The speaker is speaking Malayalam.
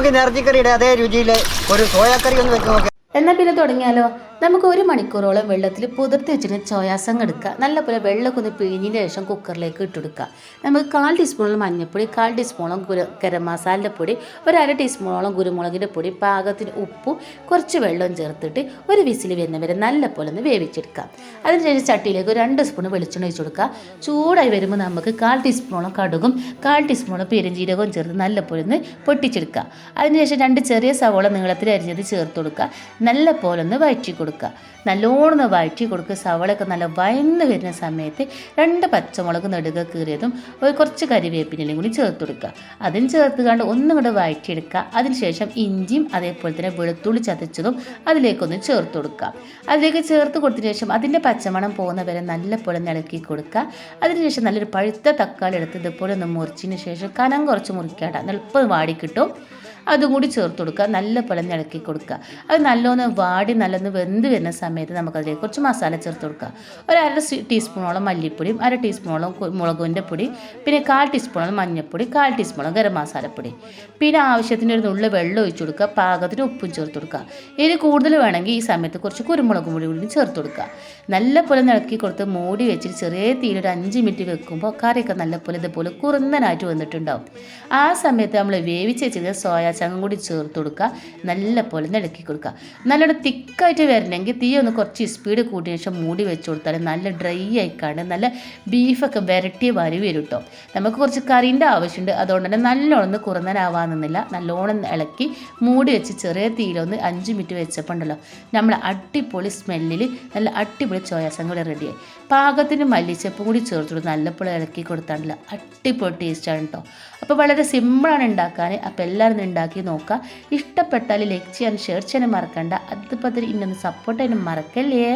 വെക്കുന്ന ഇറച്ചിക്കറിയുടെ അതേ രുചിയിൽ ഒരു സോയാക്കറി ഒന്ന് വെച്ച് നോക്കി. എന്നാൽ പിന്നെ തുടങ്ങിയാലോ? നമുക്ക് 1 മണിക്കൂറോളം വെള്ളത്തിൽ പുതിർത്തി വെച്ചിട്ട് സോയാസങ് എടുക്കുക. നല്ലപോലെ വെള്ളമൊക്കെ ഒന്ന് പിഴിഞ്ഞതിന് ശേഷം കുക്കറിലേക്ക് ഇട്ടെടുക്കുക. നമുക്ക് 1/4 ടീസ്പൂണോളം മഞ്ഞൾപ്പൊടി, 1/4 ടീസ്പൂണോളം ഗരം മസാലയുടെ പൊടി, 1/2 ടീസ്പൂണോളം കുരുമുളകിൻ്റെ പൊടി, പാകത്തിന് ഉപ്പും കുറച്ച് വെള്ളവും ചേർത്തിട്ട് ഒരു വിസിൽ വരുന്നവരെ നല്ലപോലെ ഒന്ന് വേവിച്ചെടുക്കുക. അതിനുശേഷം ചട്ടിയിലേക്ക് 2 സ്പൂൺ വെളിച്ചെണ്ണ ഒഴിച്ച് കൊടുക്കുക. ചൂടായി വരുമ്പോൾ നമുക്ക് 1/4 ടീസ്പൂണോളം കടുകും 1/4 ടീസ്പൂണോളം പെരുംജീരകവും ചേർത്ത് നല്ലപോലെ ഒന്ന് പൊട്ടിച്ചെടുക്കുക. അതിനുശേഷം 2 ചെറിയ സവോള നീളത്തിൽ അരിഞ്ഞത് ചേർത്ത് കൊടുക്കുക. നല്ലപോലെ ഒന്ന് വഴറ്റി കൊടുക്കുക. നല്ലോണം വഴറ്റി കൊടുക്കുക. സവളയൊക്കെ നല്ല വഴന്ന് വരുന്ന സമയത്ത് 2 പച്ചമുളക് നെടുക കീറിയതും കുറച്ച് കരിവേപ്പിനും കൂടി ചേർത്ത് കൊടുക്കുക. അതിന് ചേർത്ത് കണ്ട് ഒന്നും കൂടെ വഴറ്റിയെടുക്കുക. അതിനുശേഷം ഇഞ്ചിയും അതേപോലെ തന്നെ വെളുത്തുള്ളി ചതച്ചതും അതിലേക്കൊന്ന് ചേർത്ത് കൊടുക്കുക. അതിലേക്ക് ചേർത്ത് കൊടുത്തതിന് ശേഷം അതിൻ്റെ പച്ചമണം പോകുന്ന വരെ നല്ലപോലെ ഇളക്കി കൊടുക്കുക. അതിനുശേഷം നല്ലൊരു പഴുത്ത തക്കാളി എടുത്ത് ഇതുപോലെ ഒന്ന് മുറിച്ചതിന് ശേഷം കനം കുറച്ച് മുറിക്കാട്ട എളുപ്പം വാടിക്കിട്ടും. അതും കൂടി ചേർത്ത് കൊടുക്കുക. നല്ലപോലെ ഇളക്കി കൊടുക്കുക. അത് നല്ലോണം വാടി നല്ലൊന്ന് വെന്ത് വരുന്ന സമയത്ത് നമുക്കതിലേക്ക് കുറച്ച് മസാല ചേർത്ത് കൊടുക്കുക. 1/2 ടീസ്പൂണോളം മല്ലിപ്പൊടിയും 1/2 ടീസ്പൂണോളം മുളകിൻ്റെ പൊടി, പിന്നെ 1/4 ടീസ്പൂണോളം മഞ്ഞൾപ്പൊടി, 1/4 ടീസ്പൂണോളം ഗരം മസാലപ്പൊടി, പിന്നെ ആവശ്യത്തിന് ഒരു നുള്ളി വെള്ളം ഒഴിച്ച് കൊടുക്കുക. പാകത്തിന് ഉപ്പും ചേർത്ത് കൊടുക്കുക. ഇനി കൂടുതൽ വേണമെങ്കിൽ ഈ സമയത്ത് കുറച്ച് കുരുമുളക് പൊടി കൂടി ചേർത്ത് കൊടുക്കുക. നല്ലപോലെ ഇളക്കി കൊടുത്ത് മൂടി വെച്ചിട്ട് ചെറിയ തീയിൽ ഒരു 5 മിനിറ്റ് വെക്കുമ്പോൾ കറിയൊക്കെ നല്ലപോലെ ഇതുപോലെ കുറുന്നനായിട്ട് വന്നിട്ടുണ്ടാവും. ആ സമയത്ത് നമ്മൾ വേവിച്ച് വെച്ചിട്ട് സോയാ ചങ്ങും കൂടി ചേർത്ത് കൊടുക്കുക. നല്ലപോലെ ഇളക്കി കൊടുക്കുക. നല്ലോണം തിക്കായിട്ട് വരണമെങ്കിൽ തീ ഒന്ന് കുറച്ച് സ്പീഡ് കൂട്ടിയ ശേഷം മൂടി വെച്ച് കൊടുത്താൽ നല്ല ഡ്രൈ ആയിക്കാണ്ട് നല്ല ബീഫൊക്കെ വരട്ടിയ വരി വരും കേട്ടോ. നമുക്ക് കുറച്ച് കറീൻ്റെ ആവശ്യമുണ്ട്. അതുകൊണ്ട് തന്നെ നല്ലോണം കുറന്നാനാവാന്നില്ല. നല്ലോണം ഇളക്കി മൂടി വെച്ച് ചെറിയ തീയിലൊന്ന് 5 മിനിറ്റ് വെച്ചപ്പോൾ ഉണ്ടല്ലോ നമ്മൾ അടിപൊളി സ്മെല്ലിൽ നല്ല അടിപൊളി സോയാസങ് കൂടി റെഡിയായി. പാകത്തിന് മല്ലിച്ചപ്പും കൂടി ചേർത്തിട്ട് നല്ലപോലെ ഇളക്കി കൊടുത്താണ്ടല്ലോ അടിപൊളി ടേസ്റ്റാണ് കേട്ടോ. അപ്പോൾ വളരെ സിമ്പിളാണ് ഉണ്ടാക്കാൻ. അപ്പോൾ എല്ലാവരും ഉണ്ടാക്കി നോക്കുക. ഇഷ്ടപ്പെട്ടാൽ ലൈക്ക് ചെയ്യാൻ ഷെയർ ചെയ്യാനും മറക്കണ്ട. അതുപോലെ തന്നെ ഇന്നൊന്ന് സപ്പോർട്ട് ചെയ്യാനും മറക്കല്ലേ.